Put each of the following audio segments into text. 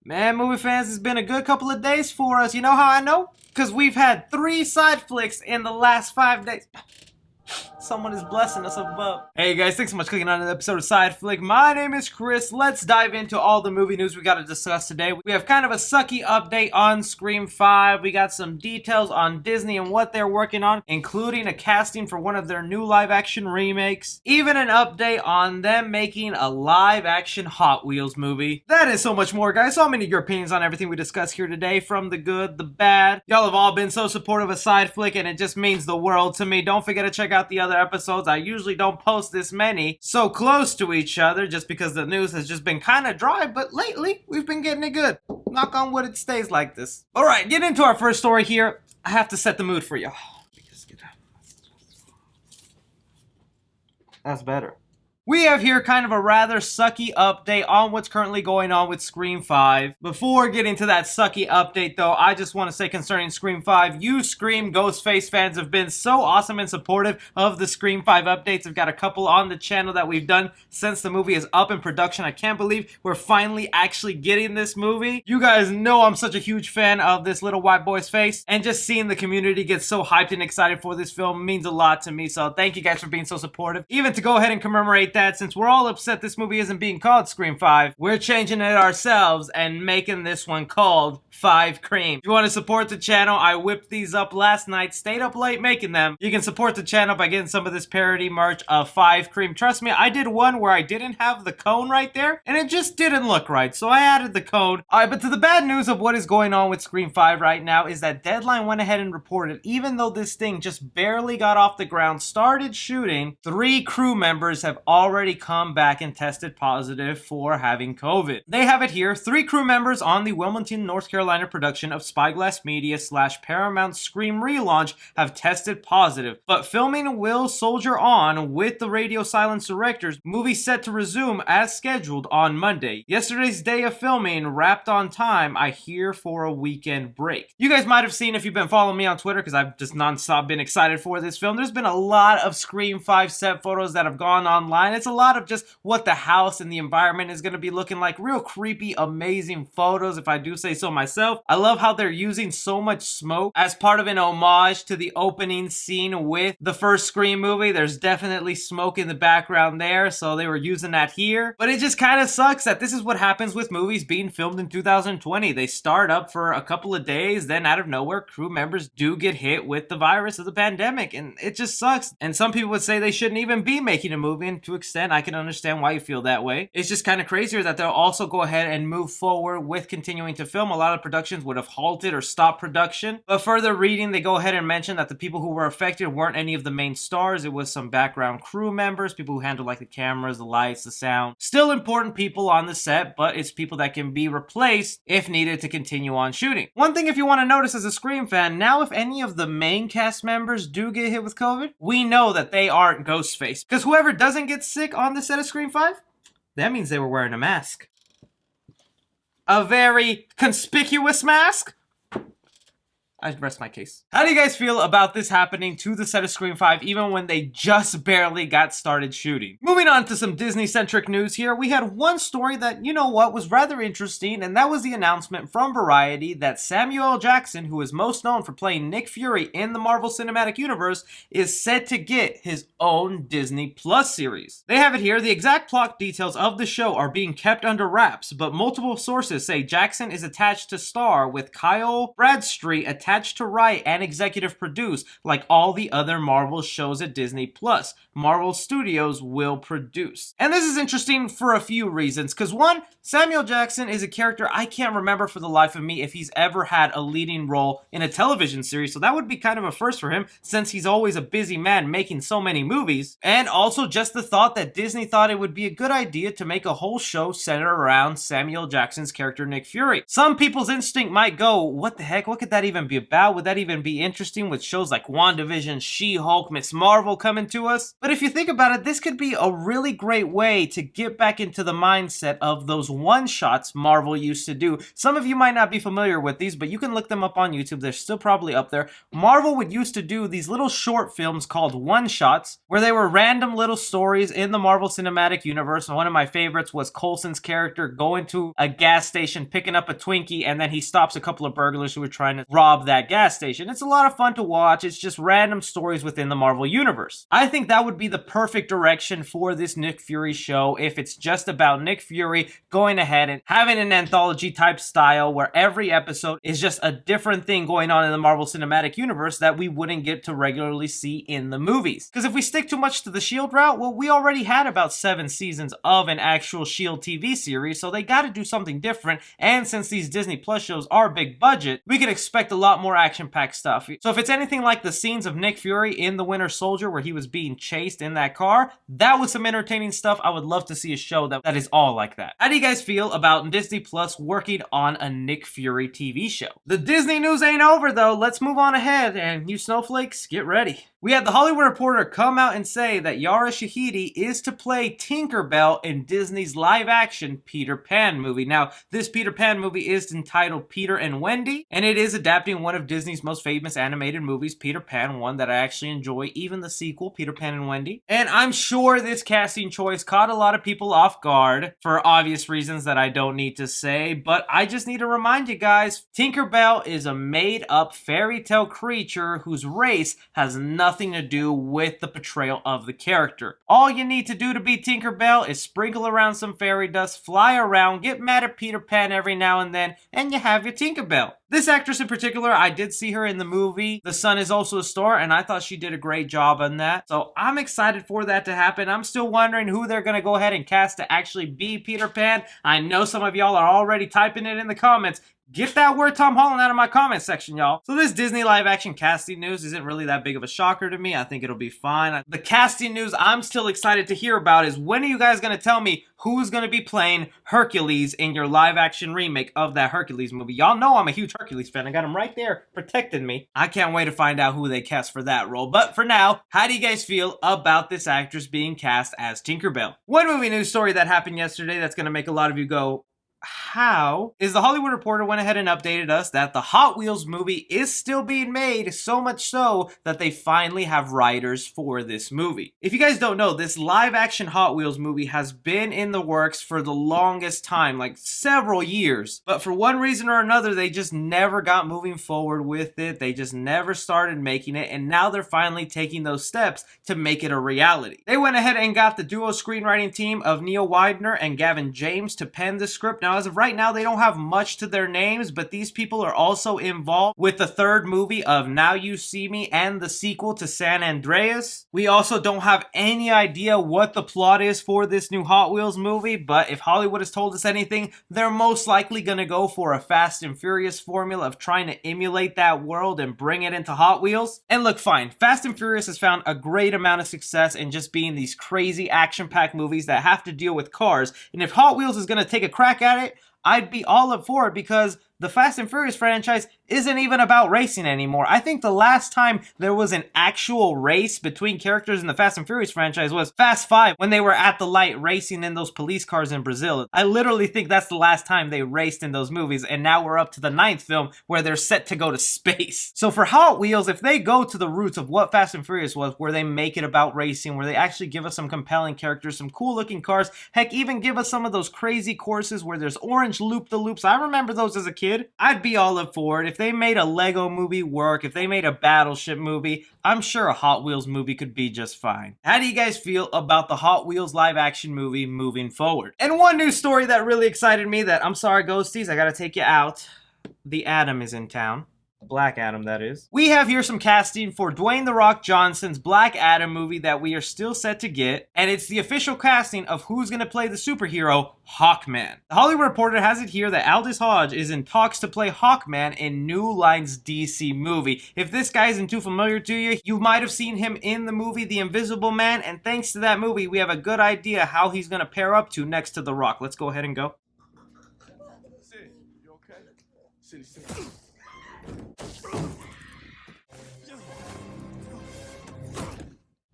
Man, movie fans, it's been a good couple of days for us. You know how I know? Because we've had 3 side flicks in the last 5 days. Someone is blessing us above. Hey guys, thanks so much for clicking on an episode of Side Flick. My name is Chris. Let's dive into all the movie news we got to discuss today. We have kind of a sucky update on Scream 5. We got some details on Disney and what they're working on, including a casting for one of their new live-action remakes. Even an update on them making a live-action Hot Wheels movie. That is so much more, guys. So many of your opinions on everything we discuss here today, from the good, the bad. Y'all have all been so supportive of Side Flick, and it just means the world to me. Don't forget to check out the other episodes. I usually don't post this many so close to each other just because the news has just been kind of dry, but lately we've been getting it good. Knock on wood, it stays like this. Alright, get into our first story here. I have to set the mood for you. That's better. We have here kind of a rather sucky update on what's currently going on with Scream 5. Before getting to that sucky update though, I just want to say concerning Scream 5, you Scream Ghostface fans have been so awesome and supportive of the Scream 5 updates. I've got a couple on the channel that we've done since the movie is up in production. I can't believe we're finally actually getting this movie. You guys know I'm such a huge fan of this little white boy's face, and just seeing the community get so hyped and excited for this film means a lot to me, so thank you guys for being so supportive. Even to go ahead and commemorate that, since we're all upset this movie isn't being called Scream 5, we're changing it ourselves and making this one called 5 Cream. If you want to support the channel, I whipped these up last night, stayed up late making them. You can support the channel by getting some of this parody merch of 5 Cream. Trust me, I did one where I didn't have the cone right there, and it just didn't look right, so I added the cone. Alright, but to the bad news of what is going on with Scream 5 right now is that Deadline went ahead and reported, even though this thing just barely got off the ground, started shooting, 3 crew members have already come back and tested positive for having COVID. They have it here. 3 crew members on the Wilmington, North Carolina production of Spyglass Media / Paramount Scream relaunch have tested positive, but filming will soldier on with the radio silence directors. Movie set to resume as scheduled on Monday. Yesterday's day of filming wrapped on time, I hear, for a weekend break. You guys might have seen, if you've been following me on Twitter, because I've just non-stop been excited for this film, there's been a lot of Scream 5 set photos that have gone online. It's a lot of just what the house and the environment is going to be looking like. Real creepy, amazing photos, if I do say so myself. I love how they're using so much smoke as part of an homage to the opening scene with the first Scream movie. There's definitely smoke in the background there, so they were using that here. But it just kind of sucks that this is what happens with movies being filmed in 2020. They start up for a couple of days, then out of nowhere, crew members do get hit with the virus of the pandemic, and it just sucks. And some people would say they shouldn't even be making a movie, and to an extent, I can understand why you feel that way. It's just kind of crazier that they'll also go ahead and move forward with continuing to film. A lot of productions would have halted or stopped production, but further reading, they go ahead and mention that the people who were affected weren't any of the main stars. It was some background crew members, people who handle like the cameras, the lights, the sound. Still important people on the set, but it's people that can be replaced if needed to continue on shooting. One thing, if you want to notice as a Scream fan, now if any of the main cast members do get hit with COVID, we know that they aren't Ghostface, because whoever doesn't get sick on the set of Scream 5, that means they were wearing a mask. A very conspicuous mask. I rest my case. How do you guys feel about this happening to the set of Scream 5 even when they just barely got started shooting? Moving on to some Disney-centric news here, we had one story that, you know what, was rather interesting, and that was the announcement from Variety that Samuel L. Jackson, who is most known for playing Nick Fury in the Marvel Cinematic Universe, is set to get his own Disney Plus series. They have it here. The exact plot details of the show are being kept under wraps, but multiple sources say Jackson is attached to star, with Kyle Bradstreet attached to write and executive produce like all the other Marvel shows at Disney Plus. Marvel Studios will produce. And this is interesting for a few reasons, because one, Samuel Jackson is a character I can't remember for the life of me if he's ever had a leading role in a television series, so that would be kind of a first for him since he's always a busy man making so many movies. And also just the thought that Disney thought it would be a good idea to make a whole show centered around Samuel Jackson's character Nick Fury. Some people's instinct might go, what the heck, what could that even be be about? Would that even be interesting with shows like WandaVision, She-Hulk, Miss Marvel coming to us? But if you think about it, this could be a really great way to get back into the mindset of those one-shots Marvel used to do. Some of you might not be familiar with these, but you can look them up on YouTube. They're still probably up there. Marvel would used to do these little short films called one-shots, where they were random little stories in the Marvel Cinematic Universe. And one of my favorites was Coulson's character going to a gas station, picking up a Twinkie, and then he stops a couple of burglars who were trying to rob that gas station. It's a lot of fun to watch. It's just random stories within the Marvel Universe. I think that would be the perfect direction for this Nick Fury show if it's just about Nick Fury going ahead and having an anthology type style where every episode is just a different thing going on in the Marvel Cinematic Universe that we wouldn't get to regularly see in the movies. Because if we stick too much to the S.H.I.E.L.D. route, well, we already had about 7 seasons of an actual S.H.I.E.L.D. TV series, so they gotta do something different. And since these Disney Plus shows are big budget, we can expect a lot more action-packed stuff. So if it's anything like the scenes of Nick Fury in The Winter Soldier where he was being chased in that car, that was some entertaining stuff. I would love to see a show that is all like that. How do you guys feel about Disney Plus working on a Nick Fury TV show? The Disney news ain't over though. Let's move on ahead, and you snowflakes, get ready. We had The Hollywood Reporter come out and say that Yara Shahidi is to play Tinkerbell in Disney's live-action Peter Pan movie. Now, this Peter Pan movie is entitled Peter and Wendy, and it is adapting one of Disney's most famous animated movies, Peter Pan, one that I actually enjoy, even the sequel, Peter Pan and Wendy. And I'm sure this casting choice caught a lot of people off guard for obvious reasons that I don't need to say, but I just need to remind you guys, Tinkerbell is a made-up fairy tale creature whose race has nothing to do with the portrayal of the character. All you need to do to be Tinkerbell is sprinkle around some fairy dust, fly around, get mad at Peter Pan every now and then, and you have your Tinkerbell. This actress in particular, I did see her in the movie The Sun Is Also a Star, and I thought she did a great job on that. So I'm excited for that to happen. I'm still wondering who they're going to go ahead and cast to actually be Peter Pan. I know some of y'all are already typing it in the comments. Get that word Tom Holland out of my comment section, y'all. So this Disney live-action casting news isn't really that big of a shocker to me. I think it'll be fine. The casting news I'm still excited to hear about is, when are you guys going to tell me who's going to be playing Hercules in your live-action remake of that Hercules movie? Y'all know I'm a huge Hercules fan. I got him right there protecting me. I can't wait to find out who they cast for that role. But for now, how do you guys feel about this actress being cast as Tinkerbell? One movie news story that happened yesterday that's going to make a lot of you go, how, is The Hollywood Reporter went ahead and updated us that the Hot Wheels movie is still being made, so much so that they finally have writers for this movie. If you guys don't know, this live-action Hot Wheels movie has been in the works for the longest time, like several years. But for one reason or another, they just never got moving forward with it. They just never started making it, and now they're finally taking those steps to make it a reality. They went ahead and got the duo screenwriting team of Neil Widener and Gavin James to pen the script. Now, as of right now, they don't have much to their names, but these people are also involved with the third movie of Now You See Me and the sequel to San Andreas. We also don't have any idea what the plot is for this new Hot Wheels movie, but if Hollywood has told us anything, they're most likely going to go for a Fast and Furious formula of trying to emulate that world and bring it into Hot Wheels. And look, fine, Fast and Furious has found a great amount of success in just being these crazy action-packed movies that have to deal with cars, and if Hot Wheels is going to take a crack at it, I'd be all up for it, because the Fast and Furious franchise isn't even about racing anymore. I think the last time there was an actual race between characters in the Fast and Furious franchise was Fast 5, when they were at the light racing in those police cars in Brazil. I literally think that's the last time they raced in those movies, and now we're up to the 9th film where they're set to go to space. So for Hot Wheels, if they go to the roots of what Fast and Furious was, where they make it about racing, where they actually give us some compelling characters, some cool looking cars, heck, even give us some of those crazy courses where there's orange loop-the-loops. I remember those as a kid. I'd be all up for it. If they made a Lego movie work, if they made a Battleship movie, I'm sure a Hot Wheels movie could be just fine. How do you guys feel about the Hot Wheels live action movie moving forward? And one news story that really excited me that, I'm sorry ghosties, I gotta take you out. The Atom is in town. Black Adam, that is. We have here some casting for Dwayne "The Rock" Johnson's Black Adam movie that we are still set to get, and it's the official casting of who's going to play the superhero Hawkman. The Hollywood Reporter has it here that Aldis Hodge is in talks to play Hawkman in New Line's DC movie. If this guy isn't too familiar to you, you might have seen him in the movie The Invisible Man, and thanks to that movie, we have a good idea how he's going to pair up to next to The Rock. Let's go ahead and go. Sid, you okay? Sid.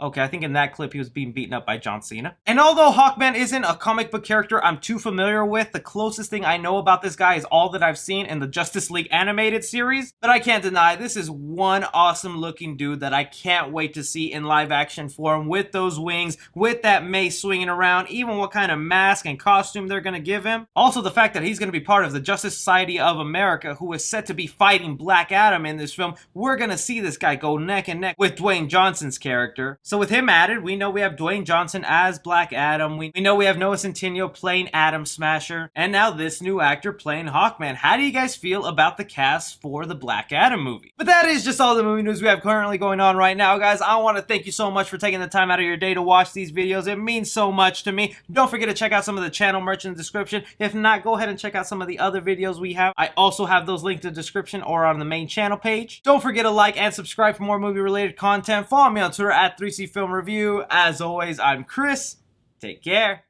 Okay, I think in that clip he was being beaten up by John Cena. And although Hawkman isn't a comic book character I'm too familiar with, the closest thing I know about this guy is all that I've seen in the Justice League animated series. But I can't deny, this is one awesome looking dude that I can't wait to see in live action form, with those wings, with that mace swinging around, even what kind of mask and costume they're gonna give him. Also the fact that he's gonna be part of the Justice Society of America, who is set to be fighting Black Adam in this film. We're gonna see this guy go neck and neck with Dwayne Johnson's character. So with him added, we know we have Dwayne Johnson as Black Adam. We know we have Noah Centineo playing Atom Smasher. And now this new actor playing Hawkman. How do you guys feel about the cast for the Black Adam movie? But that is just all the movie news we have currently going on right now, guys. I want to thank you so much for taking the time out of your day to watch these videos. It means so much to me. Don't forget to check out some of the channel merch in the description. If not, go ahead and check out some of the other videos we have. I also have those linked in the description or on the main channel page. Don't forget to like and subscribe for more movie related content. Follow me on Twitter at 3C Film Review. As always, I'm Chris. Take care.